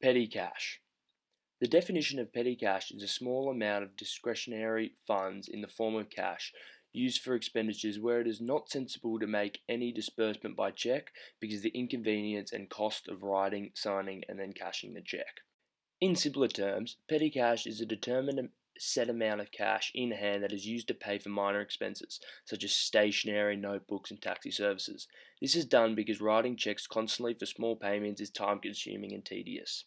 Petty cash. The definition of petty cash is a small amount of discretionary funds in the form of cash used for expenditures where it is not sensible to make any disbursement by check because of the inconvenience and cost of writing, signing, and then cashing the check. In simpler terms, petty cash is a determined set amount of cash in hand that is used to pay for minor expenses, such as stationery, notebooks, and taxi services. This is done because writing checks constantly for small payments is time consuming and tedious.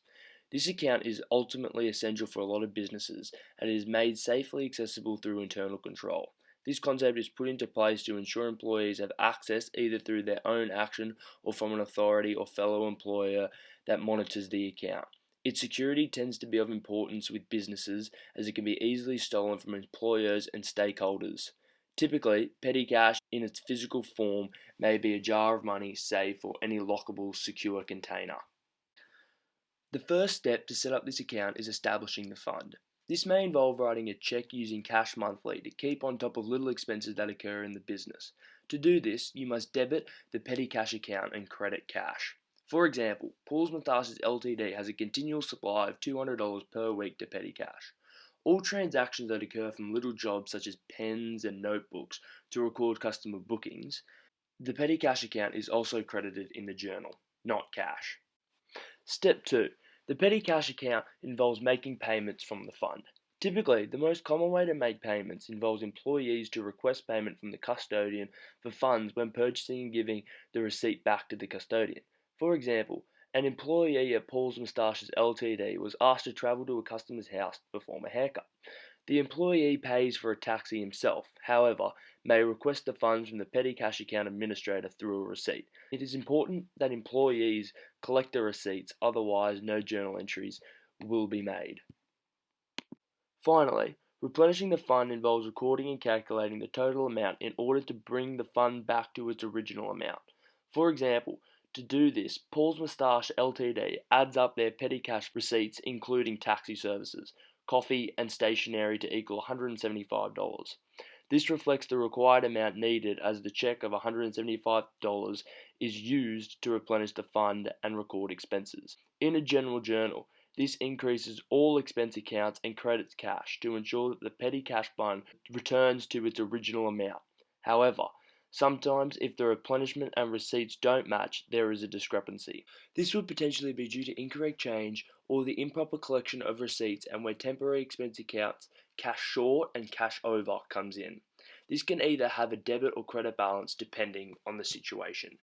This account is ultimately essential for a lot of businesses and is made safely accessible through internal control. This concept is put into place to ensure employees have access either through their own action or from an authority or fellow employer that monitors the account. Its security tends to be of importance with businesses as it can be easily stolen from employers and stakeholders. Typically, petty cash in its physical form may be a jar of money, safe, or any lockable, secure container. The first step to set up this account is establishing the fund. This may involve writing a check using cash monthly to keep on top of little expenses that occur in the business. To do this, you must debit the petty cash account and credit cash. For example, Paul's Moustaches Ltd has a continual supply of $200 per week to petty cash. All transactions that occur from little jobs such as pens and notebooks to record customer bookings, the petty cash account is also credited in the journal, not cash. Step 2. The petty cash account involves making payments from the fund. Typically, the most common way to make payments involves employees to request payment from the custodian for funds when purchasing and giving the receipt back to the custodian. For example, an employee at Paul's Moustaches Ltd was asked to travel to a customer's house to perform a haircut. The employee pays for a taxi himself, however, may request the funds from the petty cash account administrator through a receipt. It is important that employees collect the receipts, otherwise no journal entries will be made. Finally, replenishing the fund involves recording and calculating the total amount in order to bring the fund back to its original amount. For example, to do this, Paul's Moustache Ltd adds up their petty cash receipts including taxi services, coffee, and stationery to equal $175. This reflects the required amount needed as the check of $175 is used to replenish the fund and record expenses. In a general journal, this increases all expense accounts and credits cash to ensure that the petty cash fund returns to its original amount. However, sometimes if the replenishment and receipts don't match, there is a discrepancy. This would potentially be due to incorrect change or the improper collection of receipts and where temporary expense accounts cash short and cash over comes in. This can either have a debit or credit balance depending on the situation.